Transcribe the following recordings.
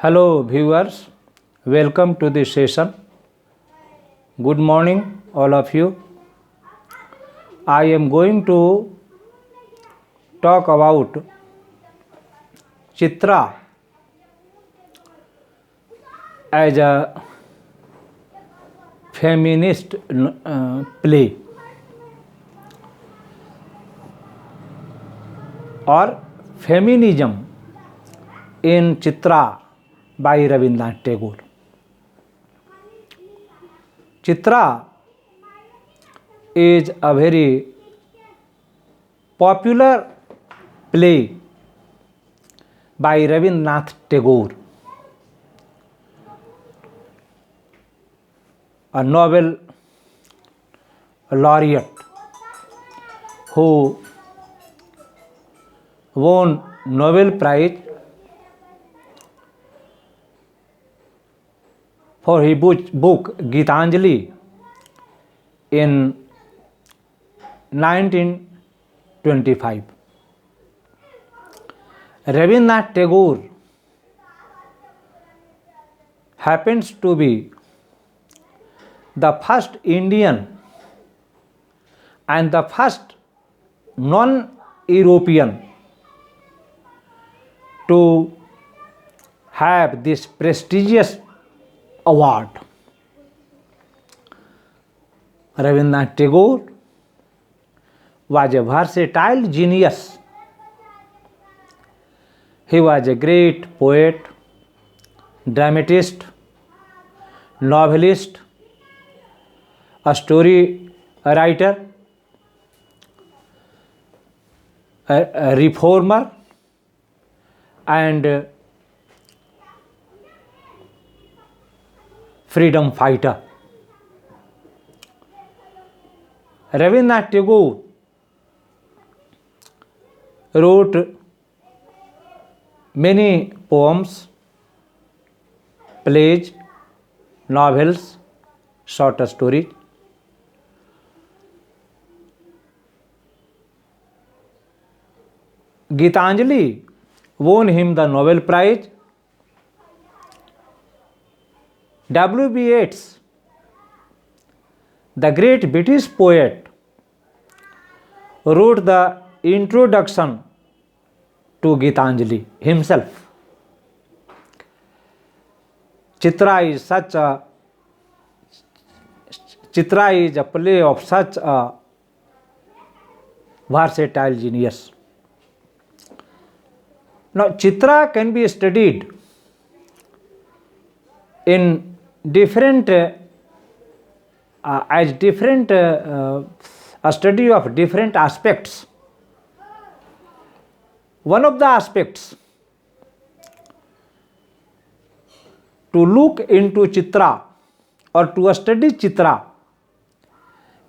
Hello viewers, welcome to this session. Good morning all of you. I am going to talk about Chitra as a feminist play or feminism in Chitra by Rabindranath Tagore. Chitra is a very popular play by Rabindranath Tagore, a Nobel laureate who won Nobel Prize for his book Gitanjali in 1925. Rabindranath Tagore happens to be the first Indian and the first non-European to have this prestigious award. Rabindranath Tagore was a versatile genius. He was a great poet, dramatist, novelist, a story writer, a reformer, and freedom fighter. Rabindranath Tagore wrote many poems, plays, novels, short stories. Gitanjali won him the Nobel Prize. W.B. Yeats, the great British poet, wrote the introduction to Gitanjali himself. Chitra is a play of such a versatile genius. Now, Chitra can be studied in different a study of different aspects. One of the aspects to look into Chitra or to study Chitra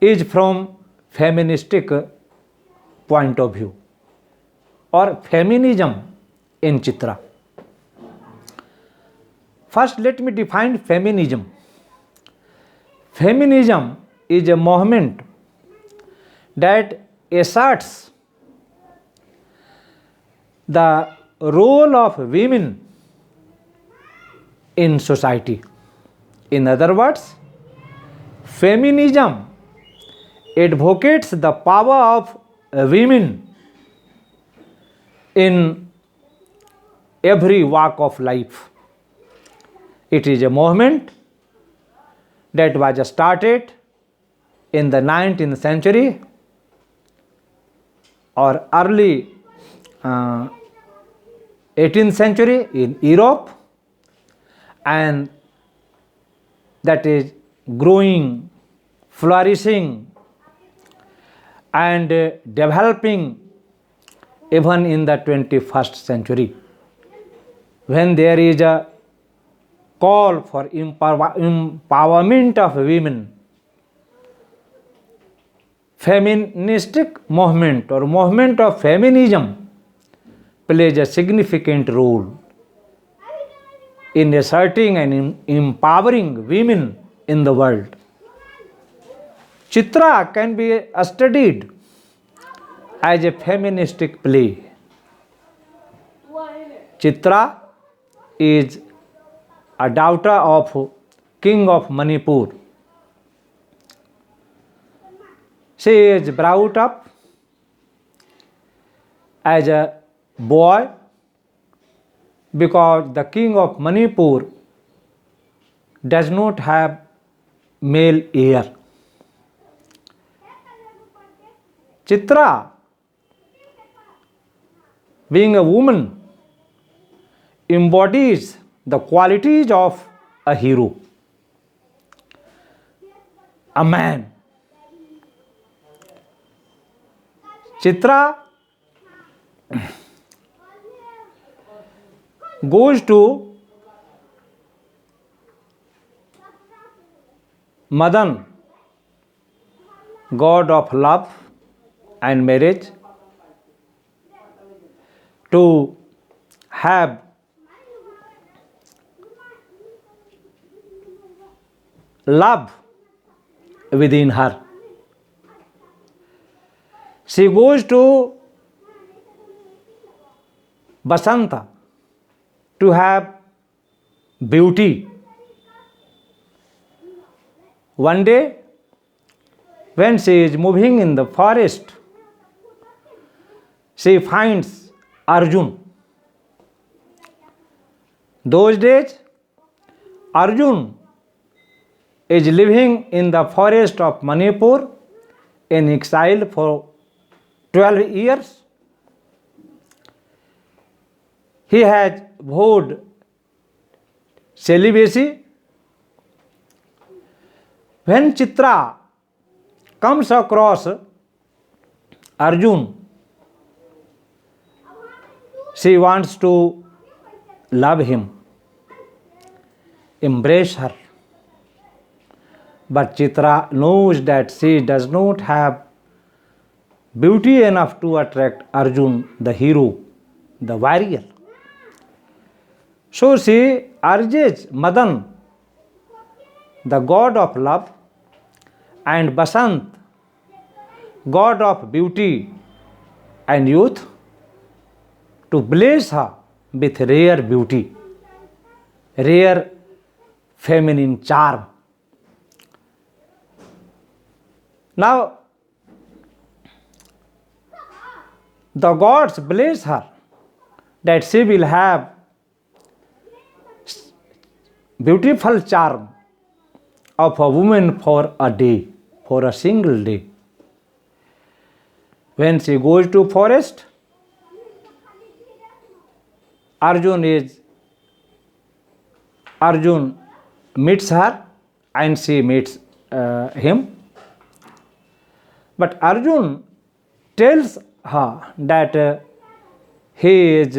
is from feministic point of view or feminism in Chitra. First, let me define feminism. Feminism is a movement that asserts the role of women in society. In other words, feminism advocates the power of women in every walk of life. It is a movement that was started in the 19th century or early 18th century in Europe, and that is growing, flourishing, and developing even in the 21st century, when there is a call for empowerment of women. Feministic movement or movement of feminism plays a significant role in asserting and empowering women in the world. Chitra can be studied as a feministic play. Chitra is a daughter of king of Manipur. She is brought up as a boy because the king of Manipur does not have male heir. Chitra, being a woman, embodies the qualities of a hero, a man. Chitra goes to Madan, god of love and marriage, to have love within her. She goes to Basanta to have beauty. One day, when she is moving in the forest, she finds Arjun. Those days, Arjun is living in the forest of Manipur in exile for 12 years. He has vowed celibacy. When Chitra comes across Arjun, she wants to love him, embrace her. But Chitra knows that she does not have beauty enough to attract Arjun, the hero, the warrior. So she urges Madan, the god of love, and Basant, god of beauty and youth, to bless her with rare beauty, rare feminine charm. Now, the gods bless her that she will have beautiful charm of a woman for a day, for a single day. When she goes to forest, Arjun meets her and she meets him. But Arjun tells her that he is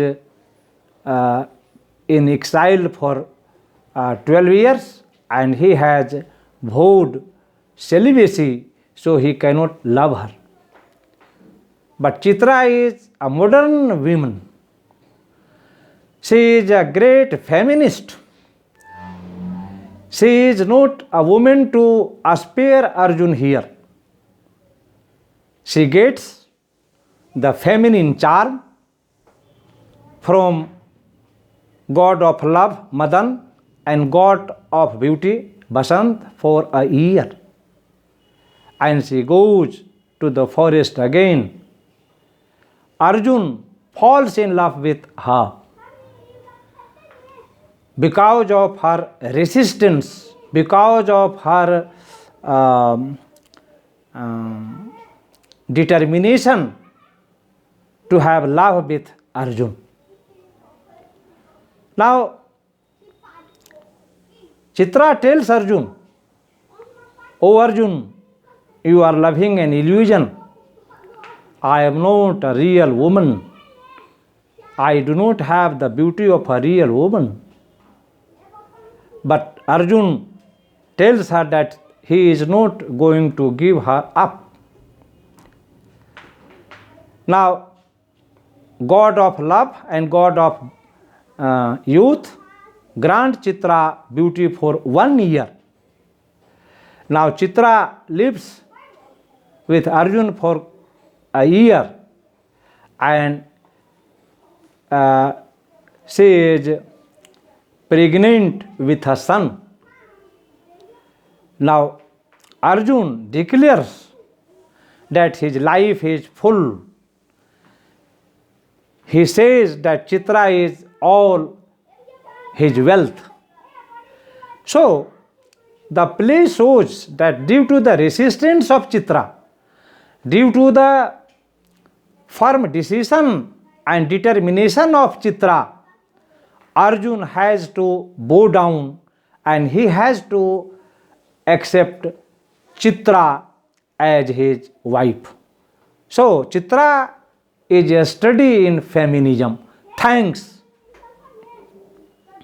in exile for 12 years and he has vowed celibacy, so he cannot love her. But Chitra is a modern woman. She is a great feminist. She is not a woman to aspire Arjun here. She gets the feminine charm from god of love Madan and god of beauty Basant for a year. And she goes to the forest again. Arjun falls in love with her. Because of her resistance, because of her determination to have love with Arjun. Now, Chitra tells Arjun, "O Arjun, you are loving an illusion. I am not a real woman. I do not have the beauty of a real woman." But Arjun tells her that he is not going to give her up. Now, god of love and god of youth grant Chitra beauty for 1 year. Now Chitra lives with Arjun for a year and she is pregnant with a son. Now, Arjun declares that his life is full. He says that Chitra is all his wealth. So, the play shows that due to the resistance of Chitra, due to the firm decision and determination of Chitra, Arjun has to bow down and he has to accept Chitra as his wife. So, Chitra is a study in feminism. Thanks.